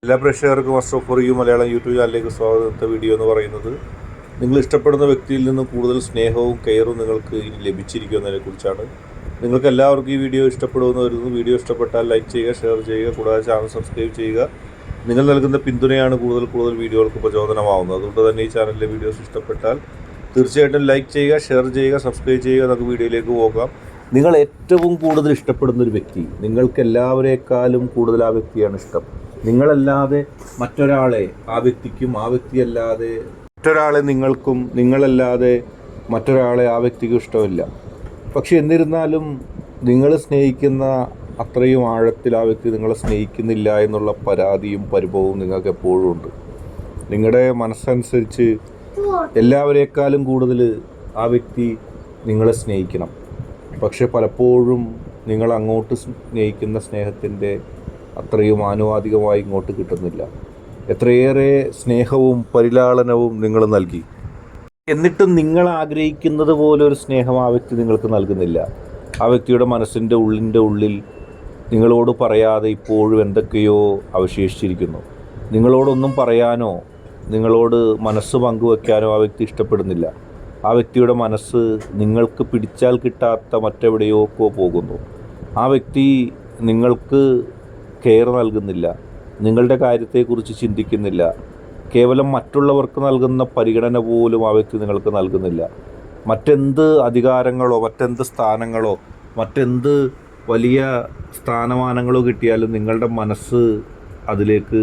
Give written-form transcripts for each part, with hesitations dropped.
എല്ലാ പ്രേക്ഷകർക്കും Ashraf for you Malayalam YouTube ചാനലിലേക്ക് സ്വാഗതത്തെ വീഡിയോ എന്ന് പറയുന്നത് നിങ്ങൾ ഇഷ്ടപ്പെടുന്ന വ്യക്തിയിൽ നിന്ന് കൂടുതൽ സ്നേഹവും കെയറും നിങ്ങൾക്ക് ഇനി ലഭിച്ചിരിക്കുന്നതിനെ കുറിച്ചാണ്. നിങ്ങൾക്ക് എല്ലാവർക്കും ഈ വീഡിയോ ഇഷ്ടപ്പെടുമെന്ന് വരുന്നു. വീഡിയോ ഇഷ്ടപ്പെട്ടാൽ ലൈക്ക് ചെയ്യുക, ഷെയർ ചെയ്യുക, കൂടാതെ ചാനൽ സബ്സ്ക്രൈബ് ചെയ്യുക. നിങ്ങൾ നൽകുന്ന പിന്തുണയാണ് കൂടുതൽ വീഡിയോകൾക്ക് പ്രചോദനമാവുന്നത്. അതുകൊണ്ട് തന്നെ ഈ ചാനലിലെ വീഡിയോസ് ഇഷ്ടപ്പെട്ടാൽ തീർച്ചയായിട്ടും ലൈക്ക് ചെയ്യുക, ഷെയർ ചെയ്യുക, സബ്സ്ക്രൈബ് ചെയ്യുക. നമുക്ക് വീഡിയോയിലേക്ക് പോകാം. നിങ്ങൾ ഏറ്റവും കൂടുതൽ ഇഷ്ടപ്പെടുന്ന ഒരു വ്യക്തി, നിങ്ങൾക്ക് എല്ലാവരേക്കാളും കൂടുതൽ ആ വ്യക്തിയാണ് ഇഷ്ടം. നിങ്ങളല്ലാതെ മറ്റൊരാളെ ആ വ്യക്തിക്കും, ആ വ്യക്തിയല്ലാതെ മറ്റൊരാളെ നിങ്ങൾക്കും, നിങ്ങളല്ലാതെ മറ്റൊരാളെ ആ വ്യക്തിക്കും ഇഷ്ടമില്ല. പക്ഷെ എന്നിരുന്നാലും നിങ്ങൾ സ്നേഹിക്കുന്ന അത്രയും ആഴത്തിൽ ആ വ്യക്തി നിങ്ങളെ സ്നേഹിക്കുന്നില്ല എന്നുള്ള പരാതിയും പരിഭവവും നിങ്ങൾക്ക് എപ്പോഴും ഉണ്ട്. നിങ്ങളുടെ മനസ്സനുസരിച്ച് എല്ലാവരേക്കാളും കൂടുതൽ ആ വ്യക്തി നിങ്ങളെ സ്നേഹിക്കണം. പക്ഷെ പലപ്പോഴും നിങ്ങൾ അങ്ങോട്ട് സ്നേഹിക്കുന്ന സ്നേഹത്തിൻ്റെ അത്രയും ആനുപാതികമായി ഇങ്ങോട്ട് കിട്ടുന്നില്ല. എത്രയേറെ സ്നേഹവും പരിലാളനവും നിങ്ങൾ നൽകി, എന്നിട്ടും നിങ്ങൾ ആഗ്രഹിക്കുന്നത് പോലെ ഒരു സ്നേഹം ആ വ്യക്തി നിങ്ങൾക്ക് നൽകുന്നില്ല. ആ വ്യക്തിയുടെ മനസ്സിൻ്റെ ഉള്ളിൽ നിങ്ങളോട് പറയാതെ ഇപ്പോഴും എന്തൊക്കെയോ അവശേഷിച്ചിരിക്കുന്നു. നിങ്ങളോടൊന്നും പറയാനോ നിങ്ങളോട് മനസ്സ് പങ്കുവെക്കാനോ ആ വ്യക്തി ഇഷ്ടപ്പെടുന്നില്ല. ആ വ്യക്തിയുടെ മനസ്സ് നിങ്ങൾക്ക് പിടിച്ചാൽ കിട്ടാത്ത മറ്റെവിടെയൊക്കെ പോകുന്നു. ആ വ്യക്തി നിങ്ങൾക്ക് കെയർ നൽകുന്നില്ല, നിങ്ങളുടെ കാര്യത്തെക്കുറിച്ച് ചിന്തിക്കുന്നില്ല. കേവലം മറ്റുള്ളവർക്ക് നൽകുന്ന പരിഗണന പോലും ആ വ്യക്തി നിങ്ങൾക്ക് നൽകുന്നില്ല. മറ്റെന്ത് അധികാരങ്ങളോ മറ്റെന്ത് സ്ഥാനങ്ങളോ മറ്റെന്ത് വലിയ സ്ഥാനമാനങ്ങളോ കിട്ടിയാലും നിങ്ങളുടെ മനസ്സ് അതിലേക്ക്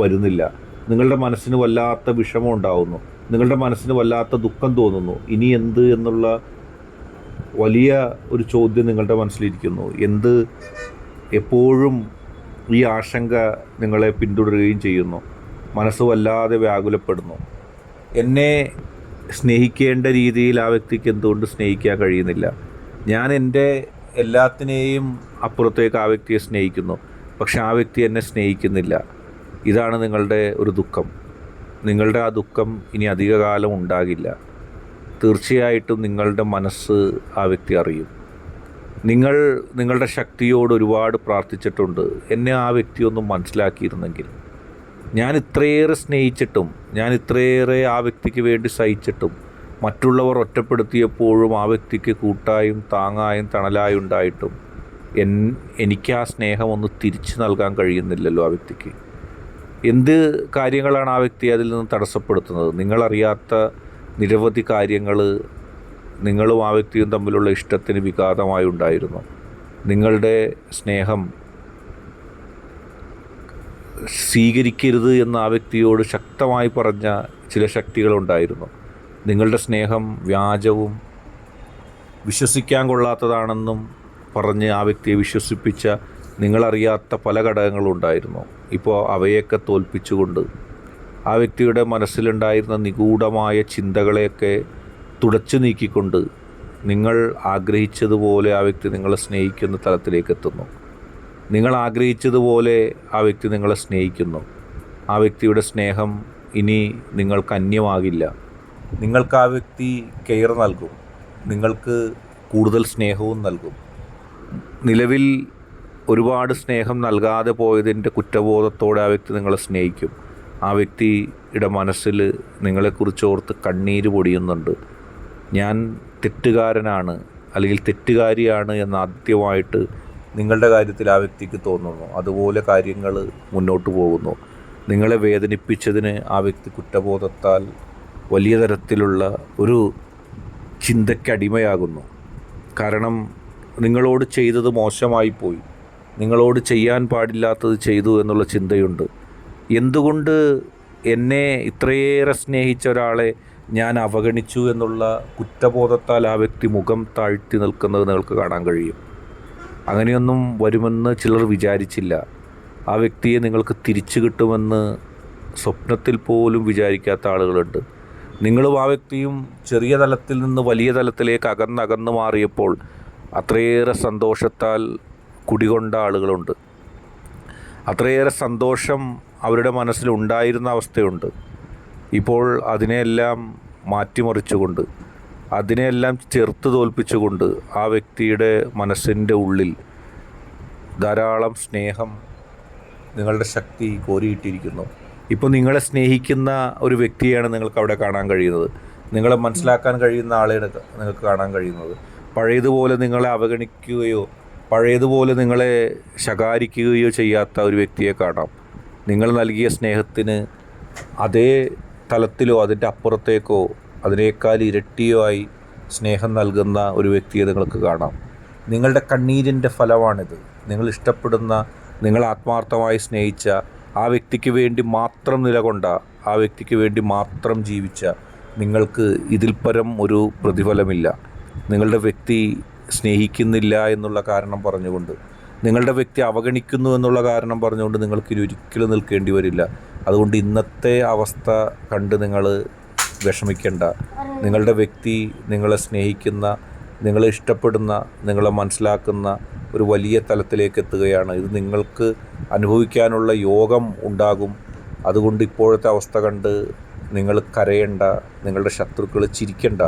വരുന്നില്ല. നിങ്ങളുടെ മനസ്സിന് വല്ലാത്ത വിഷമം ഉണ്ടാവുന്നു, നിങ്ങളുടെ മനസ്സിന് വല്ലാത്ത ദുഃഖം തോന്നുന്നു. ഇനി എന്ത് എന്നുള്ള വലിയ ഒരു ചോദ്യം നിങ്ങളുടെ മനസ്സിലിരിക്കുന്നു. എന്ത് എപ്പോഴും ഈ ആശങ്ക നിങ്ങളെ പിന്തുടരുകയും ചെയ്യുന്നു. മനസ്സ് വല്ലാതെ വ്യാകുലപ്പെടുന്നു. എന്നെ സ്നേഹിക്കേണ്ട രീതിയിൽ ആ വ്യക്തിക്ക് എന്തുകൊണ്ട് സ്നേഹിക്കാൻ കഴിയുന്നില്ല? ഞാൻ എൻ്റെ എല്ലാത്തിനെയും അപ്പുറത്തേക്ക് ആ വ്യക്തിയെ സ്നേഹിക്കുന്നു, പക്ഷെ ആ വ്യക്തി എന്നെ സ്നേഹിക്കുന്നില്ല. ഇതാണ് നിങ്ങളുടെ ഒരു ദുഃഖം. നിങ്ങളുടെ ആ ദുഃഖം ഇനി അധികകാലം ഉണ്ടാകില്ല. തീർച്ചയായിട്ടും നിങ്ങളുടെ മനസ്സ് ആ വ്യക്തി അറിയും. നിങ്ങൾ നിങ്ങളുടെ ശക്തിയോട് ഒരുപാട് പ്രാർത്ഥിച്ചിട്ടുണ്ട്, എന്നെ ആ വ്യക്തിയൊന്നും മനസ്സിലാക്കിയിരുന്നെങ്കിൽ. ഞാൻ ഇത്രയേറെ സ്നേഹിച്ചിട്ടും, ഞാൻ ഇത്രയേറെ ആ വ്യക്തിക്ക് വേണ്ടി സഹിച്ചിട്ടും, മറ്റുള്ളവർ ഒറ്റപ്പെടുത്തിയപ്പോഴും ആ വ്യക്തിക്ക് കൂട്ടായും താങ്ങായും തണലായും ഉണ്ടായിട്ടും എനിക്ക് ആ സ്നേഹം ഒന്ന് തിരിച്ചു നൽകാൻ കഴിയുന്നില്ലല്ലോ ആ വ്യക്തിക്ക്. എന്ത് കാര്യങ്ങളാണ് ആ വ്യക്തി അതിൽ നിന്ന് തടസ്സപ്പെടുത്തുന്നത്? നിങ്ങളറിയാത്ത നിരവധി കാര്യങ്ങൾ നിങ്ങളും ആ വ്യക്തിയും തമ്മിലുള്ള ഇഷ്ടത്തിന് വിഘാതമായി ഉണ്ടായിരുന്നു. നിങ്ങളുടെ സ്നേഹം സ്വീകരിക്കരുത് എന്ന് ആ വ്യക്തിയോട് ശക്തമായി പറഞ്ഞ ചില ശക്തികളുണ്ടായിരുന്നു. നിങ്ങളുടെ സ്നേഹം വ്യാജവും വിശ്വസിക്കാൻ കൊള്ളാത്തതാണെന്നും പറഞ്ഞ് ആ വ്യക്തിയെ വിശ്വസിപ്പിച്ച നിങ്ങളറിയാത്ത പല ഘടകങ്ങളുണ്ടായിരുന്നു. ഇപ്പോൾ അവയൊക്കെ തോൽപ്പിച്ചുകൊണ്ട് ആ വ്യക്തിയുടെ മനസ്സിലുണ്ടായിരുന്ന നിഗൂഢമായ ചിന്തകളെയൊക്കെ തുടച്ചു നീക്കിക്കൊണ്ട് നിങ്ങൾ ആഗ്രഹിച്ചതുപോലെ ആ വ്യക്തി നിങ്ങളെ സ്നേഹിക്കുന്ന തലത്തിലേക്ക് എത്തുന്നു. നിങ്ങൾ ആഗ്രഹിച്ചതുപോലെ ആ വ്യക്തി നിങ്ങളെ സ്നേഹിക്കുന്നു. ആ വ്യക്തിയുടെ സ്നേഹം ഇനി നിങ്ങൾക്ക് അന്യമാകില്ല. നിങ്ങൾക്ക് ആ വ്യക്തി കെയർ നൽകും, നിങ്ങൾക്ക് കൂടുതൽ സ്നേഹവും നൽകും. നിലവിൽ ഒരുപാട് സ്നേഹം നൽകാതെ പോയതിൻ്റെ കുറ്റബോധത്തോടെ ആ വ്യക്തി നിങ്ങളെ സ്നേഹിക്കും. ആ വ്യക്തിയുടെ മനസ്സിൽ നിങ്ങളെക്കുറിച്ച് ഓർത്ത് കണ്ണീര് പൊടിയുന്നുണ്ട്. ഞാൻ തെറ്റുകാരനാണ് അല്ലെങ്കിൽ തെറ്റുകാരിയാണ് എന്ന് ആദ്യമായിട്ട് നിങ്ങളുടെ കാര്യത്തിൽ ആ വ്യക്തിക്ക് തോന്നുന്നു. അതുപോലെ കാര്യങ്ങൾ മുന്നോട്ട് പോകുന്നു. നിങ്ങളെ വേദനിപ്പിച്ചതിന് ആ വ്യക്തി കുറ്റബോധത്താൽ വലിയ തരത്തിലുള്ള ഒരു ചിന്തയ്ക്കടിമയാകുന്നു. കാരണം നിങ്ങളോട് ചെയ്തത് മോശമായിപ്പോയി, നിങ്ങളോട് ചെയ്യാൻ പാടില്ലാത്തത് ചെയ്തു എന്നുള്ള ചിന്തയുണ്ട്. എന്തുകൊണ്ട് എന്നെ ഇത്രയേറെ സ്നേഹിച്ച ഒരാളെ ഞാൻ അവഗണിച്ചു എന്നുള്ള കുറ്റബോധത്താൽ ആ വ്യക്തി മുഖം താഴ്ത്തി നിൽക്കുന്നത് നിങ്ങൾക്ക് കാണാൻ കഴിയും. അങ്ങനെയൊന്നും വരുമെന്ന് ചിലർ വിചാരിച്ചില്ല. ആ വ്യക്തിയെ നിങ്ങൾക്ക് തിരിച്ചു കിട്ടുമെന്ന് സ്വപ്നത്തിൽ പോലും വിചാരിക്കാത്ത ആളുകളുണ്ട്. നിങ്ങളും ആ വ്യക്തിയും ചെറിയ തലത്തിൽ നിന്ന് വലിയ തലത്തിലേക്ക് അകന്നകന്ന് മാറിയപ്പോൾ അത്രയേറെ സന്തോഷത്താൽ കുടികൊണ്ട ആളുകളുണ്ട്. അത്രയേറെ സന്തോഷം അവരുടെ മനസ്സിലുണ്ടായിരുന്ന അവസ്ഥയുണ്ട്. ഇപ്പോൾ അതിനെയെല്ലാം മാറ്റിമറിച്ചുകൊണ്ട്, അതിനെയെല്ലാം ചെറുത്ത് തോൽപ്പിച്ചുകൊണ്ട് ആ വ്യക്തിയുടെ മനസ്സിൻ്റെ ഉള്ളിൽ ധാരാളം സ്നേഹം നിങ്ങളുടെ ശക്തി കോരിയിട്ടിരിക്കുന്നു. ഇപ്പോൾ നിങ്ങളെ സ്നേഹിക്കുന്ന ഒരു വ്യക്തിയാണ് നിങ്ങൾക്ക് അവിടെ കാണാൻ കഴിയുന്നത്. നിങ്ങളെ മനസ്സിലാക്കാൻ കഴിയുന്ന ആളെയാണ് നിങ്ങൾക്ക് കാണാൻ കഴിയുന്നത്. പഴയതുപോലെ നിങ്ങളെ അവഗണിക്കുകയോ പഴയതുപോലെ നിങ്ങളെ ശകാരിക്കുകയോ ചെയ്യാത്ത ഒരു വ്യക്തിയെ കാണാം. നിങ്ങൾ നൽകിയ സ്നേഹത്തിന് അതേ തലത്തിലോ അതിൻ്റെ അപ്പുറത്തേക്കോ അതിനേക്കാൾ ഇരട്ടിയോ ആയി സ്നേഹം നൽകുന്ന ഒരു വ്യക്തിയെ നിങ്ങൾക്ക് കാണാം. നിങ്ങളുടെ കണ്ണീരിൻ്റെ ഫലമാണിത്. നിങ്ങൾ ഇഷ്ടപ്പെടുന്ന, നിങ്ങൾ ആത്മാർത്ഥമായി സ്നേഹിച്ച ആ വ്യക്തിക്ക് വേണ്ടി മാത്രം നിലകൊണ്ട, ആ വ്യക്തിക്ക് വേണ്ടി മാത്രം ജീവിച്ച നിങ്ങൾക്ക് ഇതിൽ പരം ഒരു പ്രതിഫലമില്ല. നിങ്ങളുടെ വ്യക്തി സ്നേഹിക്കുന്നില്ല എന്നുള്ള കാരണം പറഞ്ഞുകൊണ്ട്, നിങ്ങളുടെ വ്യക്തി അവഗണിക്കുന്നു എന്നുള്ള കാരണം പറഞ്ഞുകൊണ്ട് നിങ്ങൾക്ക് ഒരിക്കലും നിൽക്കേണ്ടി വരില്ല. അതുകൊണ്ട് ഇന്നത്തെ അവസ്ഥ കണ്ട് നിങ്ങൾ വിഷമിക്കേണ്ട. നിങ്ങളുടെ വ്യക്തി നിങ്ങളെ സ്നേഹിക്കുന്ന, നിങ്ങളെ ഇഷ്ടപ്പെടുന്ന, നിങ്ങളെ മനസ്സിലാക്കുന്ന ഒരു വലിയ തലത്തിലേക്ക് എത്തുകയാണ്. ഇത് നിങ്ങൾക്ക് അനുഭവിക്കാനുള്ള യോഗം ഉണ്ടാകും. അതുകൊണ്ട് ഇപ്പോഴത്തെ അവസ്ഥ കണ്ട് നിങ്ങൾ കരയേണ്ട, നിങ്ങളുടെ ശത്രുക്കൾ ചിരിക്കേണ്ട.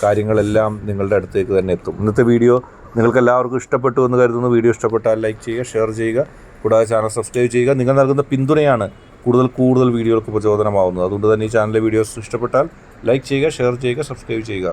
കാര്യങ്ങളെല്ലാം നിങ്ങളുടെ അടുത്തേക്ക് തന്നെ എത്തും. ഇന്നത്തെ വീഡിയോ നിങ്ങൾക്ക് എല്ലാവർക്കും ഇഷ്ടപ്പെട്ടു എന്ന് കരുതുന്നു. വീഡിയോ ഇഷ്ടപ്പെട്ടാൽ ലൈക്ക് ചെയ്യുക, ഷെയർ ചെയ്യുക, കൂടാതെ ചാനൽ സബ്സ്ക്രൈബ് ചെയ്യുക. നിങ്ങൾ നൽകുന്ന പിന്തുണയാണ് കൂടുതൽ വീഡിയോകൾക്ക് പ്രചോദനമാവുന്നത്. അതുകൊണ്ട് തന്നെ ഈ ചാനലിലെ വീഡിയോസ് ഇഷ്ടപ്പെട്ടാൽ ലൈക്ക് ചെയ്യുക, ഷെയർ ചെയ്യുക, സബ്സ്ക്രൈബ് ചെയ്യുക.